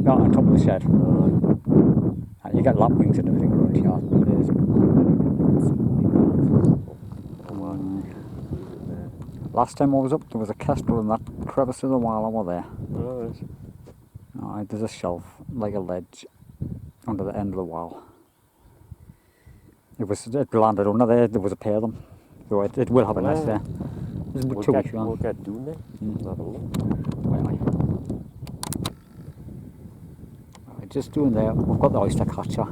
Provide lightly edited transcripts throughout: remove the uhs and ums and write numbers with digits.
Yeah, on top of the shed. And you get lapwings and everything around here. Last time I was up, there was a kestrel in that crevice of the wall over there. There's a shelf, like a ledge, under the end of the wall. It landed under there. There was a pair of them, so it will have a nest there. There's about two each one. We'll get doing there. Have a look. Just doing there. We've got the oyster catcher.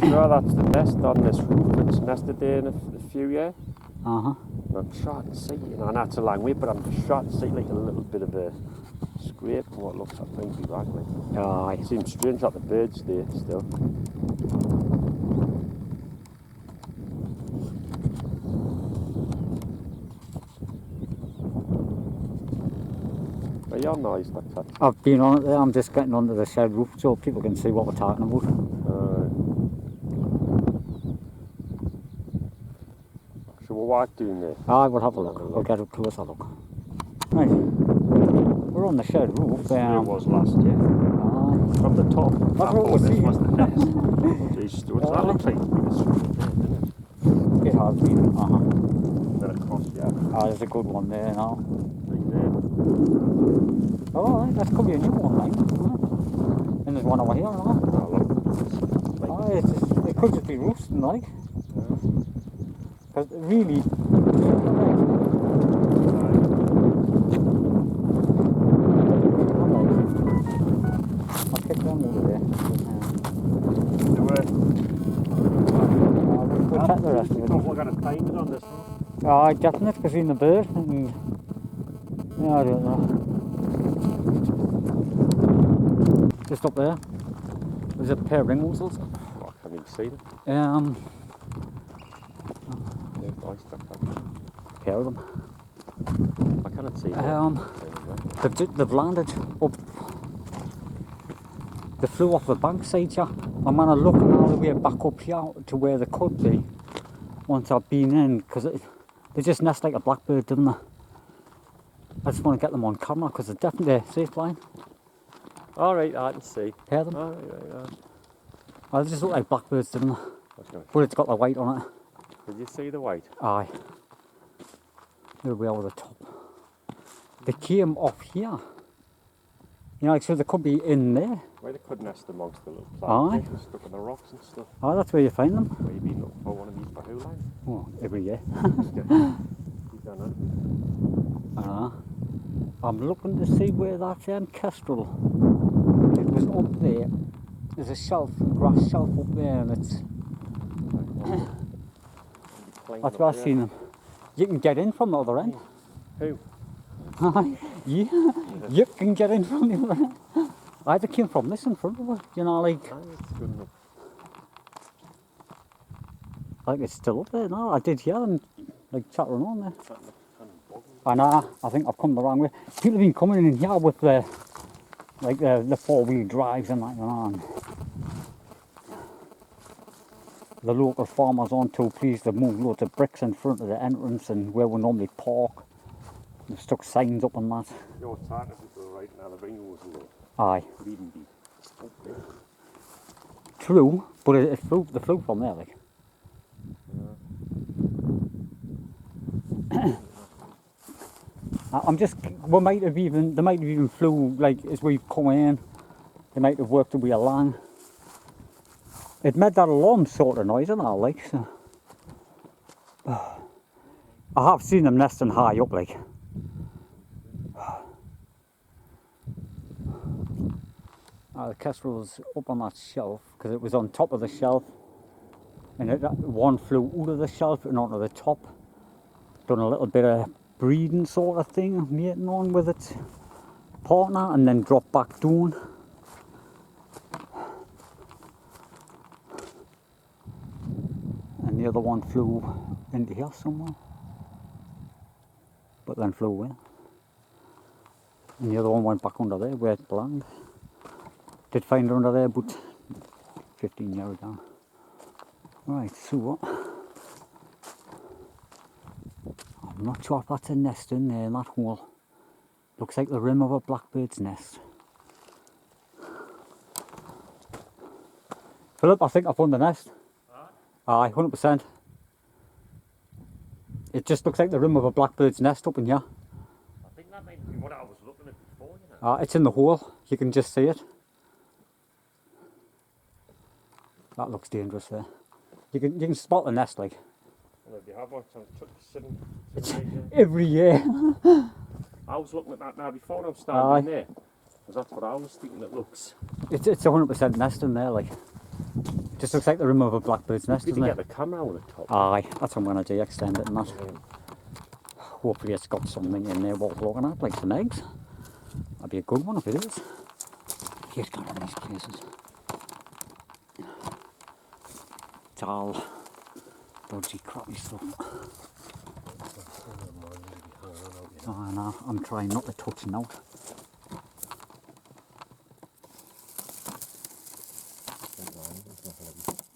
Sure, that's the nest on this roof. It's nested there in a few years. And I'm sure I can see, I know it's a long way, but I'm sure I can see like a little bit of a scrape and what looks like might be rag. Aye. It seems strange that the bird's there still. Are you on noise like that? I've been on it there. I'm just getting onto the shed roof so people can see what we're talking about. So what doing there? Aye, we'll have a look. We'll get a closer look. Right. We're on the shed roof. It was last year. From the top. That's what we're seeing. Was the nest. These stones. That looks like it's didn't it? It has been. Then across, yeah. There's a good one there now. Right there. Oh, right, that could be a new one, right? And there's one over here, no? It could just be roosting, like. Because really... I'll kick one over there. We'll check the rest of it. We're going to find it on this one. Definitely, because we've seen the bird. And, yeah, I don't know. Just up there, there's a pair of ring whistles. I can't even see them. Pair of them. I cannot see them. They've landed up. They flew off the bank side here. I'm gonna look all the way back up here to where they could be once I've been in, because they just nest like a blackbird, didn't they? I just want to get them on camera because they're definitely safe flying. Alright, I can see. Hear them? Right. They just look like blackbirds, didn't they? But it's got the white on it. Did you see the white? Aye. They're way over the top. They came off here. You know, like, so they could be in there. Well, they could nest amongst the little plants. They're stuck in the rocks and stuff. That's where you find them. Where you been looking for one of these bahoo lines? Oh, every year. You don't know. I'm looking to see where that kestrel. It was up there. There's a shelf, grass shelf up there, and it's. That's where I've seen them. You can get in from the other end. Who? You can get in from the other end. I came from this in front of us, you know, like. It's good enough. Like it's still up there now. I did hear them like chattering on there. I think I've come the wrong way. People have been coming in here with the four-wheel drives and that, you know. And the local farmers aren't too pleased. They've moved loads of bricks in front of the entrance and where we normally park. They've stuck signs up on that. You're talking to people right now, the ring wasn't there. Aye. Could even be up there. True, but they flew from there, like. They might have even flew, like, as we've come in, they might have worked their way along. It made that alarm sort of noise and all, like, so. I have seen them nesting high up, like. The kestrel was up on that shelf, because it was on top of the shelf, and one flew out of the shelf and onto the top. Done a little bit of breeding sort of thing, mating on with its partner, and then dropped back down. And the other one flew into here somewhere, but then flew away. And the other one went back under there where it belonged. Did find her under there, but 15 yards down. Right, so I'm not sure if that's a nest in there in that hole. Looks like the rim of a blackbird's nest. Philip, I think I found the nest. Aye, 100%. It just looks like the rim of a blackbird's nest up in here. I think that might be what I was looking at before, you know. It's in the hole. You can just see it. That looks dangerous there. You can spot the nest like. Well, if you have one, sitting It's right there. every year. I was looking at that now before I'm standing there. Because that's what I was thinking it looks. It's 100% nest in there like. Just looks like the rim of a blackbird's nest, Did doesn't you it? get the camera on the top? Aye, that's what I'm going to do, extend it and that. Um, Hopefully it's got something in there worth looking at, like some eggs. That'd be a good one if it is. Here's got in these places. It's all dodgy, crappy stuff. Oh no, I'm trying not to touch it out.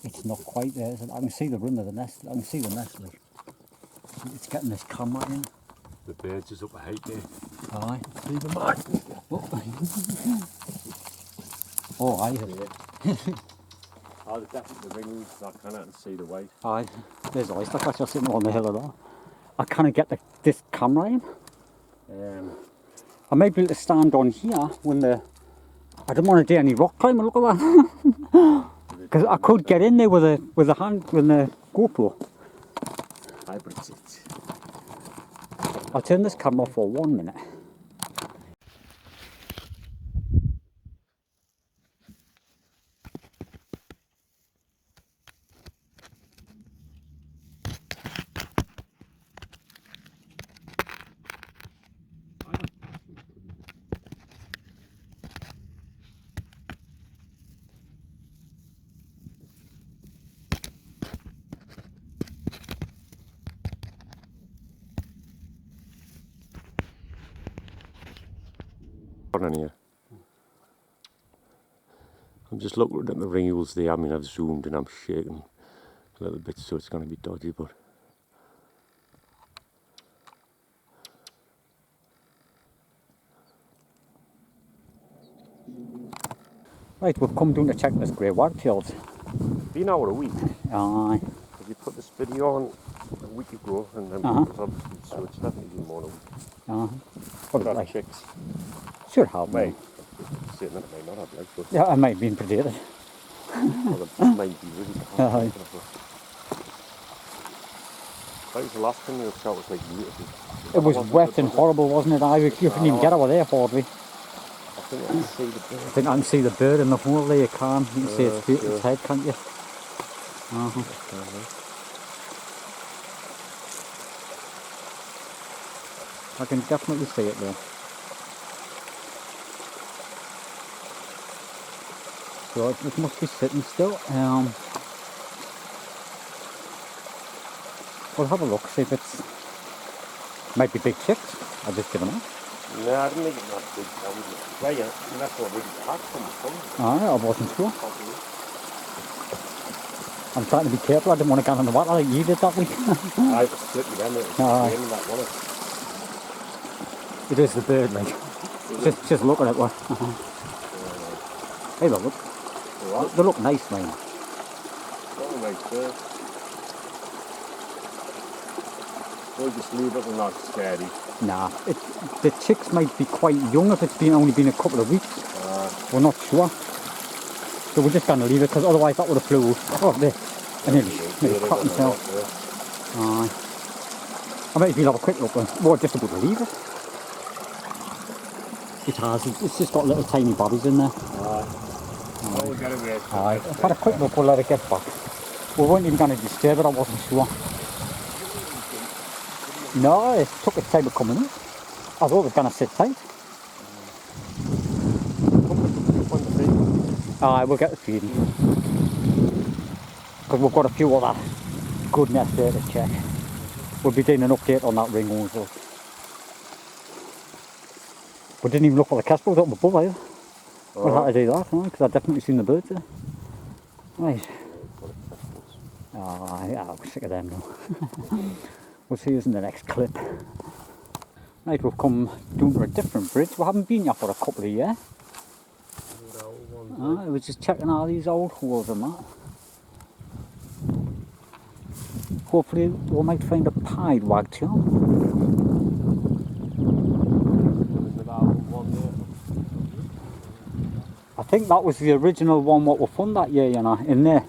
It's not quite there, is it? I can see the rim of the nest. I can see the nest. Like. It's getting this camera in. the birds is up ahead there. Aye. See the mark? Oh, aye. Oh, there's definitely the ring. I can't see the weight. Aye. There's the oyster catcher sitting on the hill of that. I can't get this camera in. I might be able to stand on here when I don't want to do any rock climbing. Look at that. Because I could get in there with the GoPro. Hybrid. I'll turn this camera off for 1 minute. On here. I'm just looking at the ringles there. I mean, I've zoomed and I'm shaking a little bit, so it's going to be dodgy, but Right, we've come down to check this grey wagtails. been out a week. Aye. Have you put this video on a week ago, and then so it's definitely been more than a week. What Got like? chicks. Should have, May. mate. Saying that it may not have legs, but Yeah, I might have been predated. well, it might be really bad. Aye. That was the last time you shot was like beautiful. It was Wasn't wet it, and was it? horrible, wasn't it? You couldn't even get over there hardly. I think I can see the bird. I think I can see the bird in the hole there. You can. You can see its feet, sure. its head, can't you? I can definitely see it there. So it must be sitting still. We'll have a look, see if it's might be big chicks. I've just given up. No, I didn't think it was that big. I wouldn't. Well, yeah, that's what really packed from the front. I wasn't sure. Probably. I'm trying to be careful. I didn't want to get on the water like you did that week. I was splitting them. It was Aye. raining that one. It is the bird, like. Just look at it. What? Hey, look. What? They look nice, man. Oh, nice bird. We'll just leave it and not scary. Nah, the chicks might be quite young if it's only been a couple of weeks. We're not sure. So we're just going to leave it because otherwise that would have flew. Oh, there. And nearly caught himself. I might even have a quick look. Well, just about to leave it. It has. It's just got little tiny bodies in there. Oh, get away. Aye. I've had a quick look. We'll let it get back. We weren't even going to disturb it. I wasn't sure. No, it took its time of coming in. I thought it was going to sit tight. Aye, we'll get the feeding. Because we've got a few other good nests there to check. We'll be doing an update on that ring also. We didn't even look for the kestrels up above either. We'll have to do that, because I've definitely seen the birds there. Right. I'm sick of them now. We'll see us in the next clip. Right, we've come down to a different bridge. We haven't been here for a couple of years. I was just checking all these old holes and that. hopefully we might find a pied wagtail. I think that was the original one what we found that year, you know, in there.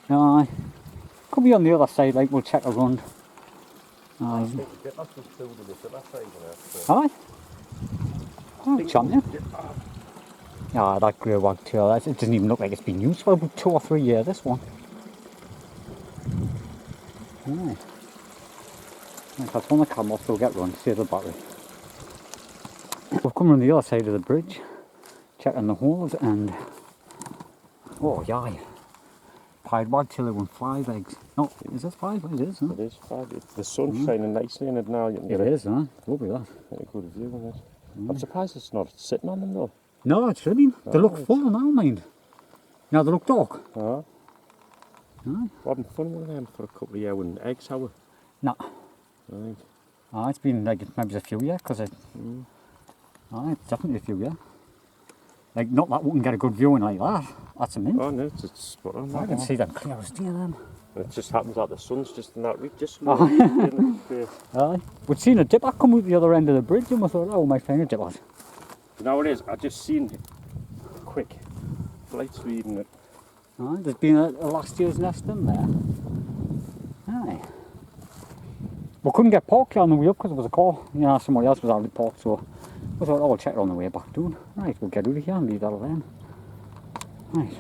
Aye. Could be on the other side, like we'll check around. Aye. Aye. Oh, champion. Ah, that grey wagtail, it doesn't even look like it's been used for about 2 or 3 years, this one. Aye. If I turn the camera off, we'll get run, save the battery. We've come on the other side of the bridge, checking the holes, and oh yeah, pied wagtail with 5 eggs. No, is this 5? It is, huh? It is 5. The sun's shining nicely in it now. You can It get is, huh? Lovely that. a good view on it. I'm surprised it's not sitting on them though. No, it should have been. They look Right. full now, mind. Now they look dark. Uh-huh. Aye. I haven't found one of them for a couple of years when eggs have. No. Right. Ah, it's been like maybe a few years, because it. Aye, it's definitely a few years. Like, not that we can get a good viewing like that. That's a mint. Oh no, it's spot on. I can see them clear as day then. It just happens that the sun's just in that week, just Aye. We'd seen a dipper come out the other end of the bridge and we thought, oh, we might find a dipper. You know what it is? I just seen quick flights reading it. Aye, there's been a last year's nest in there. Aye. We couldn't get parked here on the way up because there was a car. You know, somebody else was already parked, so we thought, oh, we'll check it on the way back down. Right, we'll get out of here and leave that alone. Right.